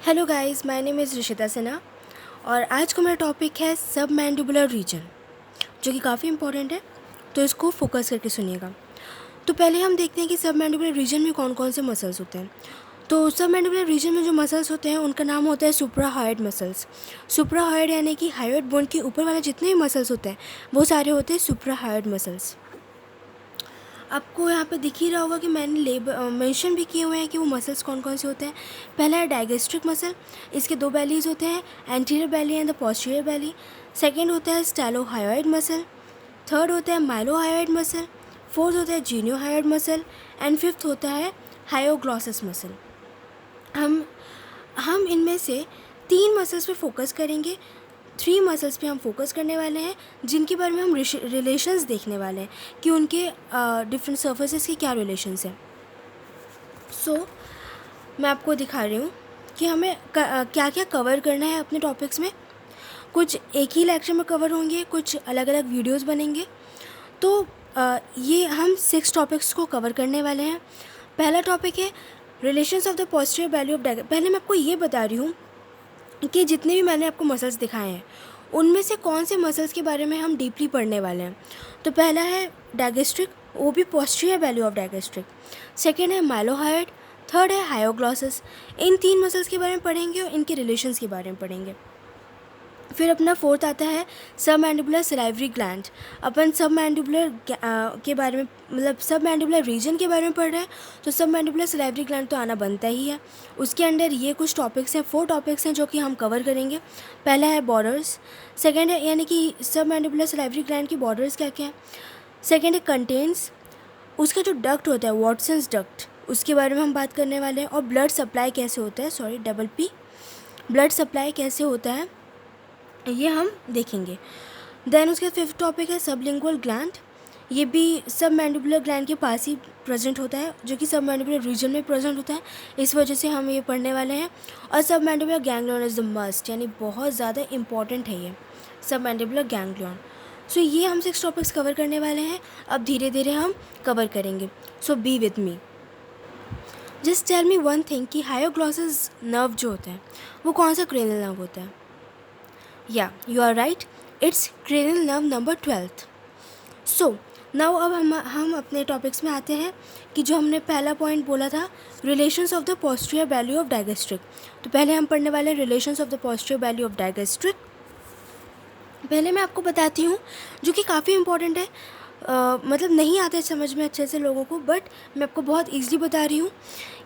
Hello guys, my name is Rishita Sinha और आज का मेरा टॉपिक है सब मैंडिबुलर रीजन, जो कि काफ़ी इंपॉर्टेंट है। तो इसको फोकस करके सुनिएगा। तो पहले हम देखते हैं कि सब मैंडिबुलर रीजन में कौन कौन से मसल्स होते हैं। तो सब मैंडिबुलर रीजन में जो मसल्स होते हैं उनका नाम होता है सुप्राहायोइड मसल्स। सुप्राहायोइड यानी कि हायोइड बोन के ऊपर वाले जितने भी मसल्स होते हैं वो सारे होते हैं सुप्राहायोइड मसल्स। आपको यहाँ पे दिख ही रहा होगा कि मैंने मेंशन भी किए हुए हैं कि वो मसल्स कौन कौन से होते हैं। पहला है डायगेस्ट्रिक मसल, इसके दो बेलीज होते हैं, anterior belly and the posterior Bailey. Second होता है स्टेलोहायोइड मसल। थर्ड होता है माइलोहायोइड मसल। फोर्थ होता है जीनियोहायोइड मसल एंड फिफ्थ होता है हायोग्लॉसस मसल। हम इनमें से 3 मसल्स पे फोकस करेंगे, 3 मसल्स पे हम फोकस करने वाले हैं जिनके बारे में हम रिलेशंस देखने वाले हैं कि उनके डिफरेंट सर्फेसेस के क्या रिलेशंस हैं। मैं आपको दिखा रही हूँ कि हमें क्या क्या कवर करना है अपने टॉपिक्स में। कुछ एक ही लेक्चर में कवर होंगे, कुछ अलग अलग वीडियोस बनेंगे। तो ये हम 6 टॉपिक्स को कवर करने वाले हैं। पहला टॉपिक है relations of the posterior value of digastric. पहले मैं आपको ये बता रही हूँ कि जितने भी मैंने आपको मसल्स दिखाए हैं उनमें से कौन से मसल्स के बारे में हम डीपली पढ़ने वाले हैं। तो पहला है डायगेस्ट्रिक, वो भी posterior value of digastric. Second है माइलोहायोइड। थर्ड है हायोग्लॉसस। इन 3 मसल्स के बारे में पढ़ेंगे और इनके रिलेशंस के बारे में पढ़ेंगे। फिर अपना फोर्थ आता है सब मैंडिबुलर सलाइवरी ग्लैंड। अपन सब मैंडिबुलर के बारे में, मतलब सब मैंडिबुलर रीजन के बारे में पढ़ रहे हैं, तो सब मैंडिबुलर सलाइवरी ग्लैंड तो आना बनता ही है। उसके अंडर ये कुछ टॉपिक्स हैं, 4 टॉपिक्स हैं जो कि हम कवर करेंगे। पहला है बॉर्डर्स। सेकेंड है यानी कि सब मैंडिबुलर सलाइवरी ग्लैंड की बॉर्डर्स क्या क्या है। सेकेंड है कंटेन्स, उसका जो डक्ट होता है वॉटसन्स डक्ट, उसके बारे में हम बात करने वाले हैं। और ब्लड सप्लाई कैसे होता है, sorry double P, blood supply कैसे होता है ये हम देखेंगे। देन उसके 5th टॉपिक है सबलिंगुअल ग्लैंड। ये भी सब मैंडिबुलर ग्लैंड के पास ही प्रेजेंट होता है, जो कि सब मैंडिबुलर रीजन में प्रेजेंट होता है, इस वजह से हम ये पढ़ने वाले हैं। और सब mandibular ganglion is the must, यानी बहुत ज़्यादा इंपॉर्टेंट है ये सब मैंडिबुलर गैंग्लियन। सो ये हम 6 टॉपिक्स कवर करने वाले हैं। अब धीरे धीरे हम कवर करेंगे। So be with me. Just tell me one thing कि हायोग्लॉसस नर्व जो होता है वो कौन सा क्रेनियल नर्व होता है। या you are right, it's cranial nerve number 12th। So now अब हम अपने टॉपिक्स में आते हैं कि जो हमने पहला पॉइंट बोला था relations of the posterior value of digastric. तो पहले हम पढ़ने वाले relations of the posterior value of digastric. पहले मैं आपको बताती हूँ, जो कि काफ़ी इंपॉर्टेंट है। मतलब नहीं आता है समझ में अच्छे से लोगों को, बट मैं आपको बहुत ईजिली बता रही हूँ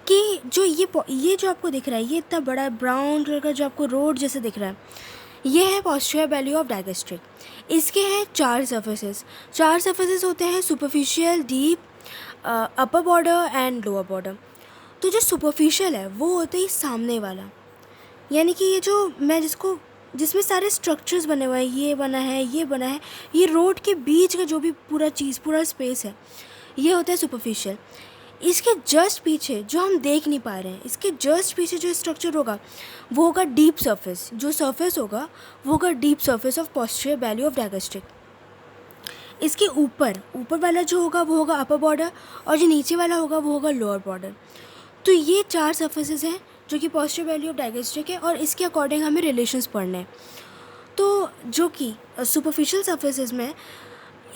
कि जो ये जो आपको दिख रहा है, ये इतना बड़ा ब्राउन कलर का जो आपको रोड जैसे दिख रहा है, ये है पोस्टीरियर वैल्यू ऑफ डायगेस्ट्रिक। इसके हैं 4 सर्फेसेस। 4 सर्फेसेस होते हैं superficial, deep, upper border and lower border. तो जो सुपरफिशियल है वो होता है सामने वाला, यानी कि ये जो मैं जिसमें सारे स्ट्रक्चर्स बने हुए हैं, ये बना है, ये बना है, ये रोड के बीच का जो भी पूरा स्पेस है, ये होता है सुपरफिशियल। इसके जस्ट पीछे जो हम देख नहीं पा रहे हैं, इसके जस्ट पीछे जो स्ट्रक्चर होगा वो होगा डीप सरफेस। जो सरफेस होगा वो होगा deep surface of posterior value of digastric. इसके ऊपर वाला जो होगा वो होगा अपर बॉर्डर, और जो नीचे वाला होगा वो होगा लोअर बॉर्डर। तो ये 4 सर्फेसेस हैं जो कि पोस्टीरियर वैल्यू ऑफ डायगेस्ट्रिक है, और इसके अकॉर्डिंग हमें रिलेशंस पढ़ने हैं। तो जो कि सुपरफिशियल सर्फेसेस में,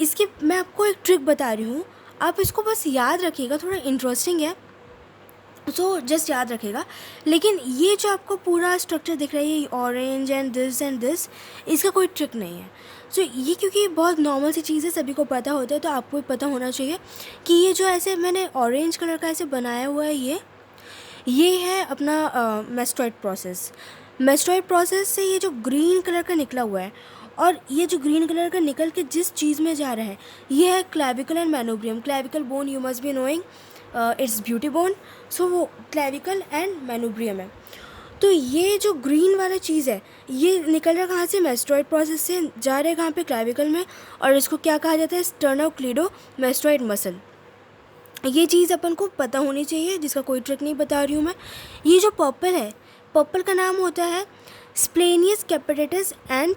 इसकी मैं आपको एक ट्रिक बता रही हूँ, आप इसको बस याद रखिएगा, थोड़ा इंटरेस्टिंग है, सो जस्ट याद रखिएगा। लेकिन ये जो आपको पूरा स्ट्रक्चर दिख रहा है, ये ऑरेंज एंड दिस, इसका कोई ट्रिक नहीं है। सो ये क्योंकि बहुत नॉर्मल सी चीज़ है, सभी को पता होता है, तो आपको भी पता होना चाहिए कि ये जो ऐसे मैंने ऑरेंज कलर का ऐसे बनाया हुआ है, ये है अपना मेस्टोइड प्रोसेस। मेस्टोइड प्रोसेस से ये जो ग्रीन कलर का निकला हुआ है, और ये जो ग्रीन कलर का निकल के जिस चीज़ में जा रहा है, ये है clavicle and manubrium. Clavicle bone you must be knowing, it's beauty bone. So वो क्लेविकल एंड मैनोब्रियम है। तो ये जो ग्रीन वाला चीज़ है, ये निकल रहा कहाँ से, मेस्टोइड प्रोसेस से जा रहा है कहाँ पे, क्लेविकल में, और इसको क्या कहा जाता है, स्टर्नोक्लीडोमेस्टोइड मसल। ये चीज़ अपन को पता होनी चाहिए, जिसका कोई ट्रिक नहीं बता रही हूँ मैं। ये जो पर्पल है, पर्पल का नाम होता है स्प्लेनियस capitis and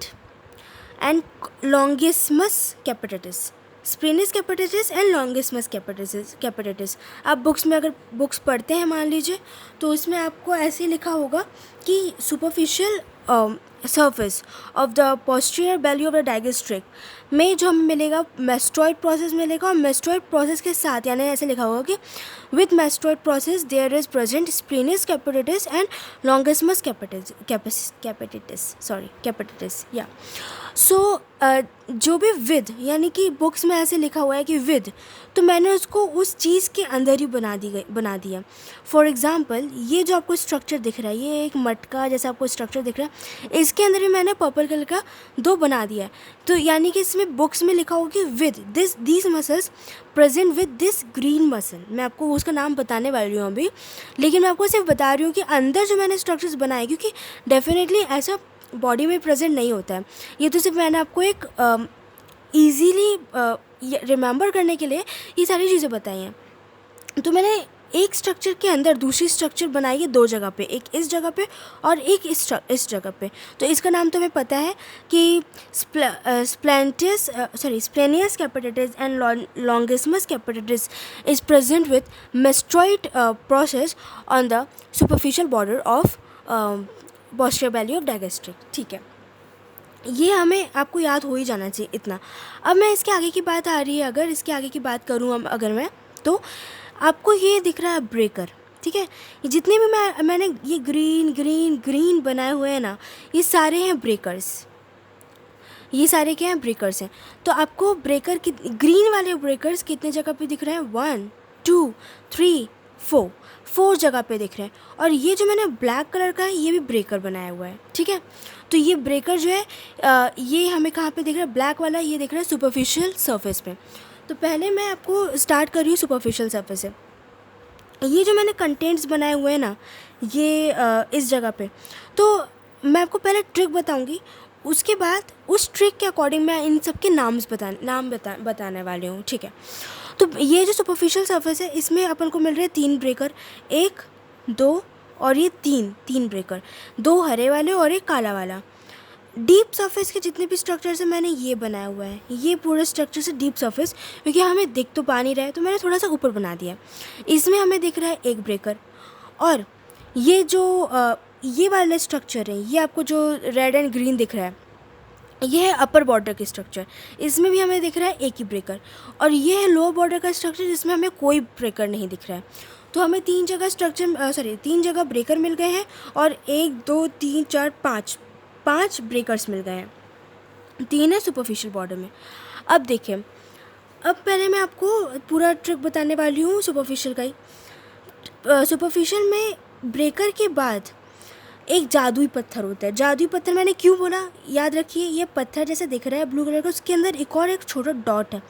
longissimus कैपिटेटिस। स्प्लेनिस capitis and longissimus कैपिटेटिस। आप बुक्स में अगर बुक्स पढ़ते हैं मान लीजिए, तो उसमें आपको ऐसे लिखा होगा कि superficial surface of the posterior belly of the digastric में जो हमें मिलेगा मेस्टोइड प्रोसेस मिलेगा, और मेस्टोइड प्रोसेस के साथ यानी ऐसे लिखा होगा कि with mastoid process there is present splenius capitis and longissimus capitis या सो जो भी विद यानी कि बुक्स में ऐसे लिखा हुआ है कि विद, तो मैंने उसको उस चीज़ के अंदर ही बना दिया। फॉर एग्ज़ाम्पल ये जो आपको स्ट्रक्चर दिख रहा है, ये एक मटका जैसा आपको स्ट्रक्चर दिख रहा है, इसके अंदर भी मैंने पर्पल कलर का 2 बना दिया है। तो यानी कि इसमें बुक्स में लिखा होगा कि with these muscles present with this green muscle. मैं आपको उसका नाम बताने वाली हूँ अभी, लेकिन मैं आपको सिर्फ बता रही हूँ कि अंदर जो मैंने स्ट्रक्चर्स बनाए, क्योंकि डेफिनेटली ऐसा बॉडी में प्रेजेंट नहीं होता है। ये तो सिर्फ मैंने आपको एक ईज़िली रिमेंबर करने के लिए ये सारी चीज़ें बताई हैं। तो मैंने एक स्ट्रक्चर के अंदर दूसरी स्ट्रक्चर बनाई है 2 जगह पे, एक इस जगह पे और एक इस जगह पे। तो इसका नाम तुम्हें पता है कि splenius capitis and longissimus capitis is present with mastoid process on the superficial border of posterior belly of digastric. ठीक है, ये हमें आपको याद हो ही जाना चाहिए इतना। अब मैं इसके आगे की बात आ रही है, अगर इसके आगे की बात करूँ अगर मैं, तो आपको ये दिख रहा है ब्रेकर। ठीक है, ये जितने भी मैंने ये ग्रीन बनाए हुए हैं ना, ये सारे हैं ब्रेकर्स। ये सारे क्या हैं? ब्रेकर्स हैं। तो आपको ब्रेकर की ग्रीन वाले ब्रेकर्स कितने जगह पे दिख रहे हैं? 1 2 3 4 जगह पे दिख रहे हैं। और ये जो मैंने ब्लैक कलर का है, ये भी ब्रेकर बनाया हुआ है। ठीक है, तो ये ब्रेकर जो है ये हमें कहाँ पे दिख रहा है? ब्लैक वाला ये दिख रहा है सुपरफिशियल सरफेस पे। तो पहले मैं आपको स्टार्ट कर रही हूँ सुपरफिशियल सरफेस से। ये जो मैंने कंटेंट्स बनाए हुए हैं ना, ये इस जगह पे, तो मैं आपको पहले ट्रिक बताऊंगी, उसके बाद उस ट्रिक के अकॉर्डिंग मैं इन सब के नाम बताने वाली हूँ। ठीक है, तो ये जो सुपरफिशियल सरफेस है, इसमें अपन को मिल रहे हैं 3 ब्रेकर, 1 2 और ये 3 ब्रेकर, 2 हरे वाले और एक काला वाला। डीप सरफेस के जितने भी स्ट्रक्चर्स हैं मैंने ये बनाया हुआ है, ये पूरा स्ट्रक्चर से डीप सरफेस, क्योंकि हमें दिख तो पा नहीं रहा है तो मैंने थोड़ा सा ऊपर बना दिया। इसमें हमें दिख रहा है 1 ब्रेकर, और ये जो ये वाला स्ट्रक्चर है, ये आपको जो रेड एंड ग्रीन दिख रहा है, ये है अपर बॉर्डर की स्ट्रक्चर, इसमें भी हमें दिख रहा है 1 ही ब्रेकर। और ये है लोअर बॉर्डर का स्ट्रक्चर, जिसमें हमें कोई ब्रेकर नहीं दिख रहा है। तो हमें 3 जगह ब्रेकर मिल गए हैं, और 1 2 3 4 5 ब्रेकर्स मिल गए हैं। 3 है सुपरफिशियल बॉर्डर में। अब देखिए, अब पहले मैं आपको पूरा ट्रिक बताने वाली हूँ सुपरफिशियल का ही। सुपरफिशियल में ब्रेकर के बाद एक जादुई पत्थर होता है। जादुई पत्थर मैंने क्यों बोला, याद रखिए, ये पत्थर जैसे दिख रहा है ब्लू कलर का, उसके अंदर एक छोटा डॉट है।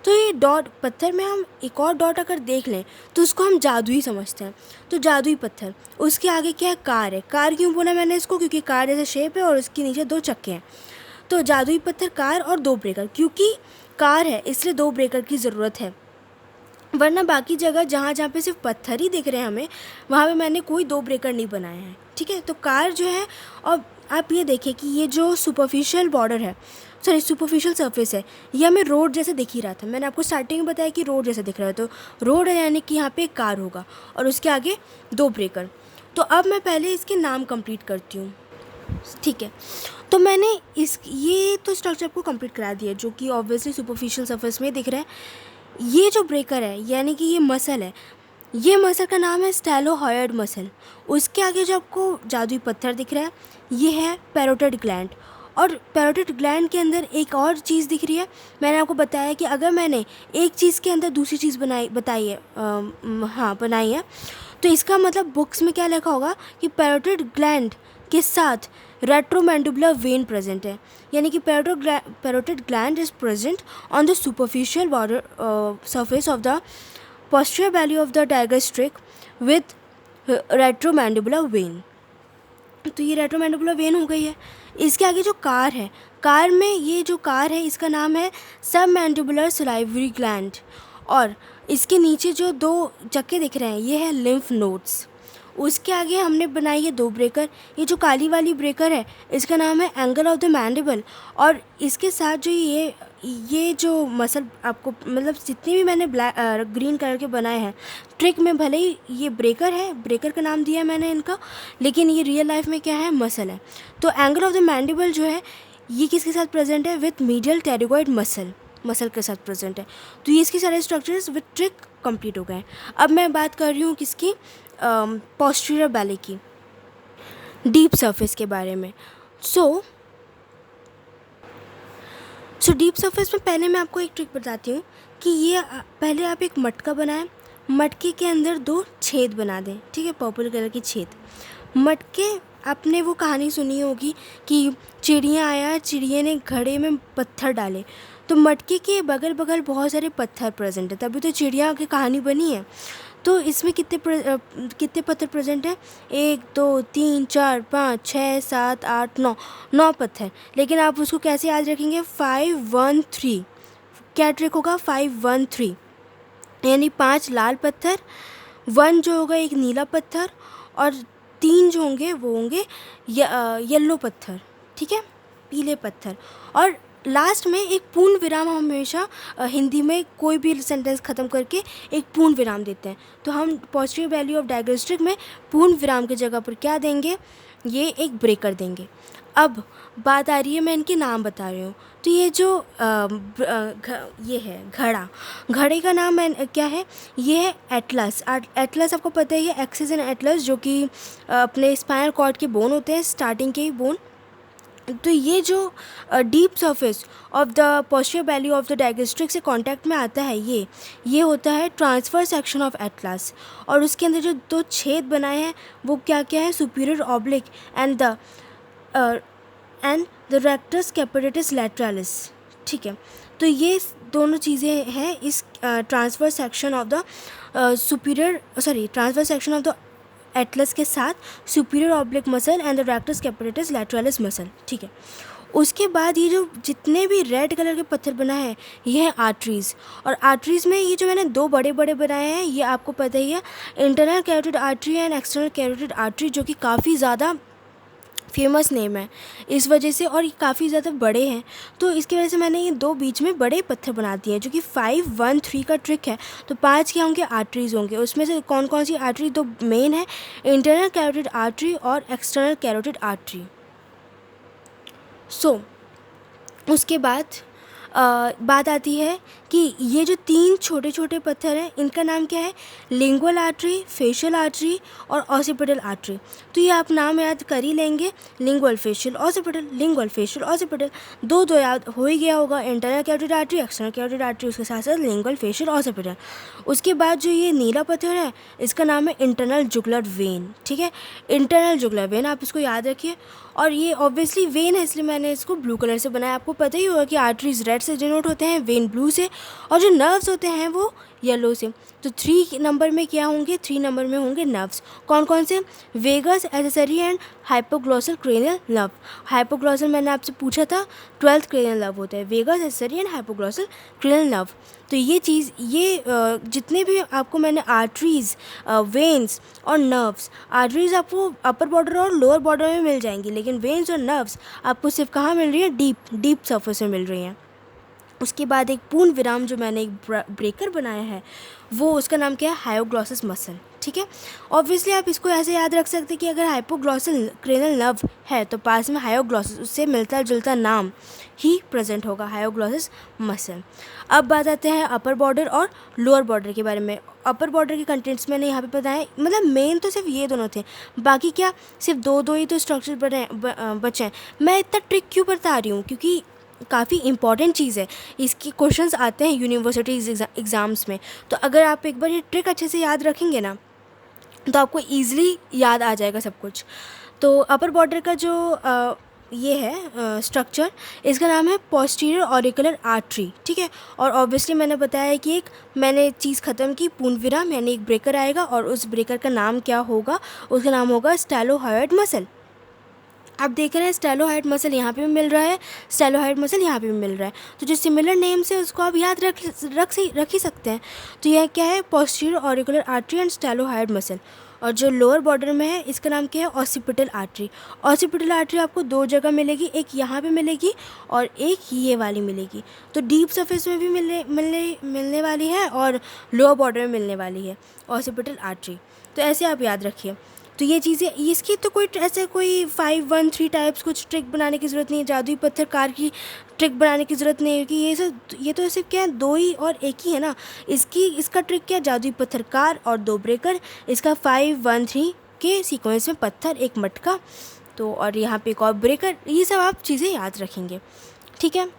तो ये डॉट पत्थर में हम एक और डॉट अगर देख लें तो उसको हम जादुई समझते हैं। तो जादुई पत्थर, उसके आगे क्या है? कार है। कार क्यों बोला मैंने इसको? क्योंकि कार जैसे शेप है और उसके नीचे 2 चक्के हैं। तो जादुई पत्थर, कार और 2 ब्रेकर, क्योंकि कार है इसलिए 2 ब्रेकर की ज़रूरत है, वरना बाकी जगह जहाँ पे सिर्फ पत्थर ही दिख रहे हैं हमें, वहाँ पे मैंने कोई 2 ब्रेकर नहीं बनाए हैं। ठीक है, तो कार जो है, और आप ये देखिए कि ये जो सुपरफिशियल बॉर्डर है, सुपरफिशियल सरफेस है, ये हमें रोड जैसे दिख ही रहा था। मैंने आपको स्टार्टिंग में बताया कि रोड जैसे दिख रहा है, तो रोड है यानी कि यहाँ पे एक कार होगा और उसके आगे 2 ब्रेकर। तो अब मैं पहले इसके नाम कंप्लीट करती हूँ। ठीक है, तो मैंने ये तो स्ट्रक्चर आपको कंप्लीट करा दिया, जो कि ऑब्वियसली सुपरफिशियल सरफेस में दिख रहा है। ये जो ब्रेकर है यानी कि ये मसल है, ये मसल का नाम है स्टेलोहॉयड मसल। उसके आगे जो आपको जादुई पत्थर दिख रहा है, ये है पैरोटिड ग्लैंड। और पैरोटिड ग्लैंड के अंदर एक और चीज़ दिख रही है। मैंने आपको बताया कि अगर मैंने एक चीज़ के अंदर दूसरी चीज़ बनाई है, तो इसका मतलब बुक्स में क्या लिखा होगा कि पैरोटिड ग्लैंड के साथ रेट्रोमैंडिबुलर वेन प्रेजेंट है, यानी कि parotid gland is present on the superficial border surface of the posterior belly of the digastric with retromandibular vein। तो ये रेट्रोमैंडिबुलर वेन हो गई है। इसके आगे जो कार है, कार में ये जो कार है इसका नाम है सबमैंडिबुलर सलाइवरी ग्लैंड, और इसके नीचे जो 2 चक्के दिख रहे हैं ये है लिम्फ नोड्स। उसके आगे हमने बनाई है 2 ब्रेकर। ये जो काली वाली ब्रेकर है इसका नाम है एंगल ऑफ द मैंडिबल, और इसके साथ जो ये जो मसल आपको मतलब जितने भी मैंने ग्रीन कलर के बनाए हैं ट्रिक में, भले ही ये ब्रेकर है, ब्रेकर का नाम दिया है मैंने इनका, लेकिन ये रियल लाइफ में क्या है, मसल है। तो एंगल ऑफ द मैंडिबल जो है ये किसके साथ प्रेजेंट है, विथ मीडियल टेरिगॉइड मसल के साथ प्रेजेंट है। तो ये इसके सारे स्ट्रक्चर्स विथ ट्रिक कंप्लीट हो गए। अब मैं बात कर रही हूँ किसकी, पोस्टीरियर बैले की, डीप सरफेस के बारे में। सो डीप सरफेस में पहले मैं आपको एक ट्रिक बताती हूँ कि ये पहले आप एक मटका बनाएं, मटके के अंदर 2 छेद बना दें, ठीक है, पर्पल कलर के छेद। मटके, आपने वो कहानी सुनी होगी कि चिड़िया आया, चिड़िया ने घड़े में पत्थर डाले, तो मटके के बगल बगल बहुत सारे पत्थर प्रेजेंट है, तभी तो चिड़िया की कहानी बनी है। तो इसमें कितने पत्थर प्रेजेंट हैं, 1 2 3 4 5 6 7 8 9 पत्थर। लेकिन आप उसको कैसे याद रखेंगे, 5 1 3। क्या ट्रिक होगा, 5 1 3, यानी 5 लाल पत्थर, 1 जो होगा एक नीला पत्थर, और 3 जो होंगे वो होंगे येलो पत्थर, ठीक है, पीले पत्थर। और लास्ट में एक पूर्ण विराम, हम हमेशा हिंदी में कोई भी सेंटेंस ख़त्म करके एक पूर्ण विराम देते हैं, तो हम पोस्टीरियर वैल्यू ऑफ डायग्नोस्टिक में पूर्ण विराम की जगह पर क्या देंगे, ये एक ब्रेकर देंगे। अब बात आ रही है, मैं इनके नाम बता रही हूँ। तो ये जो ये है घड़े का नाम क्या है, ये है एटलस। एटलस आपको पता ही है, एक्सिस एंड एटलस, जो कि अपने स्पाइनल कॉर्ड के बोन होते हैं, स्टार्टिंग के ही बोन। तो ये जो deep surface of the posterior value of the diagnostic से कांटेक्ट में आता है, ये होता है ट्रांसफर सेक्शन ऑफ एटलस, और उसके अंदर जो 2 छेद बनाए हैं वो क्या क्या है, superior oblique and the rectus capitis lateralis, ठीक है। तो ये दोनों चीज़ें हैं इस transverse section of the transverse section of the atlas के साथ superior oblique muscle and the rectus capitis lateralis muscle, ठीक है। उसके बाद ये जो जितने भी रेड कलर के पत्थर बनाए हैं ये हैं आर्टरीज़, और आर्टरीज़ में ये जो मैंने 2 बड़े बड़े बनाए हैं ये आपको पता ही है, internal carotid artery and external carotid artery, जो कि काफ़ी ज़्यादा फेमस नेम है इस वजह से, और ये काफ़ी ज़्यादा बड़े हैं, तो इसकी वजह से मैंने ये 2 बीच में बड़े पत्थर बना दिए हैं, जो कि 5 1 3 का ट्रिक है। तो 5 क्या होंगे, आर्टरीज़ होंगे। उसमें से कौन कौन सी आर्टरी 2 मेन है, इंटरनल कैरोटिड आर्टरी और एक्सटर्नल कैरोटिड आर्टरी। उसके बाद बात आती है कि ये जो 3 छोटे छोटे पत्थर हैं इनका नाम क्या है, लिंगुअल आर्टरी, फेशियल आर्टरी और ऑसिपिटल आर्टरी। तो ये आप नाम याद कर ही लेंगे, lingual facial occipital, lingual facial occipital, 2 याद हो ही गया होगा, internal carotid artery, external carotid artery, उसके साथ साथ लिंगुअल फेशियल ऑसिपिटल। उसके बाद जो ये नीला पत्थर है इसका नाम है इंटरनल जुगुलर वेन, ठीक है, इंटरनल जुगुलर वेन, आप इसको याद रखिए। और ये ऑब्वियसली वेन है इसलिए मैंने इसको ब्लू कलर से बनाया। आपको पता ही होगा कि आर्टरीज रेड से डिनोट होते हैं, वेन ब्लू से, और जो नर्व्स होते हैं वो येलो से। तो 3 नंबर में क्या होंगे, 3 नंबर में होंगे नर्व्स। कौन कौन से, vagus, accessory and hypoglossal cranial nerve. Hypoglossal मैंने आपसे पूछा था, 12th क्रेनियल नर्व होता है, vagus, accessory and hypoglossal cranial nerve. तो ये चीज़, ये जितने भी आपको मैंने आर्टरीज, वेन्स और नर्व्स, आर्टरीज आपको अपर बॉर्डर और लोअर बॉर्डर में मिल जाएंगी, लेकिन वेन्स और नर्व्स आपको सिर्फ कहाँ मिल रही है, डीप सरफेस में मिल रही हैं। उसके बाद एक पूर्ण विराम जो मैंने एक ब्रेकर बनाया है वो, उसका नाम क्या है, हायोग्लॉसस मसल, ठीक है। ऑब्वियसली आप इसको ऐसे याद रख सकते हैं कि अगर हाइपोग्लॉसल क्रेनल नर्व है तो पास में हायोग्लॉसस, उससे मिलता जुलता नाम ही प्रेजेंट होगा, हायोग्लॉसस मसल। अब बात आते हैं अपर बॉर्डर और लोअर बॉर्डर के बारे में। अपर बॉर्डर के कंटेंट्स मैंने यहाँ पे बताए, मतलब मेन तो सिर्फ ये दोनों थे, बाकी क्या सिर्फ 2 ही तो स्ट्रक्चर बचे हैं। मैं इतना ट्रिक क्यों बता रही हूँ, क्योंकि काफ़ी इंपॉर्टेंट चीज़ है, इसके क्वेश्चंस आते हैं यूनिवर्सिटी एग्ज़ाम्स में। तो अगर आप एक बार ये ट्रिक अच्छे से याद रखेंगे ना तो आपको ईज़िली याद आ जाएगा सब कुछ। तो अपर बॉर्डर का जो ये है स्ट्रक्चर, इसका नाम है पोस्टीरियर ऑरिकुलर आर्टरी, ठीक है। और ऑब्वियसली मैंने बताया कि एक मैंने चीज़ ख़त्म की, पूर्ण विराम, यानी एक ब्रेकर आएगा और उस ब्रेकर का नाम क्या होगा, उसका नाम होगा स्टेलोहायोइड मसल। आप देख रहे हैं स्टेलोहायोइड मसल यहाँ पे भी मिल रहा है, स्टेलोहायोइड मसल यहाँ पे भी मिल रहा है, तो जो सिमिलर नेम्स है उसको आप याद रख ही सकते हैं। तो यह क्या है, posterior auricular artery and stylohyoid muscle. और जो लोअर बॉर्डर में है इसका नाम क्या है, ऑसिपिटल आर्टरी। ऑसिपिटल आर्टरी आपको दो जगह मिलेगी, एक यहाँ पे मिलेगी और एक ये वाली मिलेगी। तो डीप सरफेस में भी मिलने वाली है और लोअर बॉर्डर में मिलने वाली है ऑसिपिटल आर्टरी। तो ऐसे आप याद रखिए। तो ये चीज़ें, इसकी तो कोई ऐसे कोई 5-1-3 टाइप्स कुछ ट्रिक बनाने की ज़रूरत नहीं है, जादुई पत्थर कार की ट्रिक बनाने की ज़रूरत नहीं है, क्योंकि ये तो सिर्फ क्या है, दो ही और एक ही है ना। इसका ट्रिक क्या है, जादुई पत्थर कार और 2 ब्रेकर, इसका 5-1-3 के सीक्वेंस में पत्थर, एक मटका, तो और यहाँ पे एक और ब्रेकर, ये सब आप चीज़ें याद रखेंगे, ठीक है।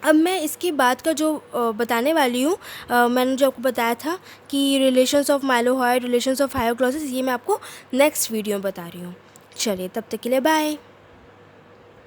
अब मैं इसके बाद का जो बताने वाली हूँ, मैंने जो आपको बताया था कि रिलेशंस ऑफ माइलोहॉइड, रिलेशंस ऑफ हायोग्लॉसिस, ये मैं आपको नेक्स्ट वीडियो में बता रही हूँ। चलिए तब तक के लिए बाय।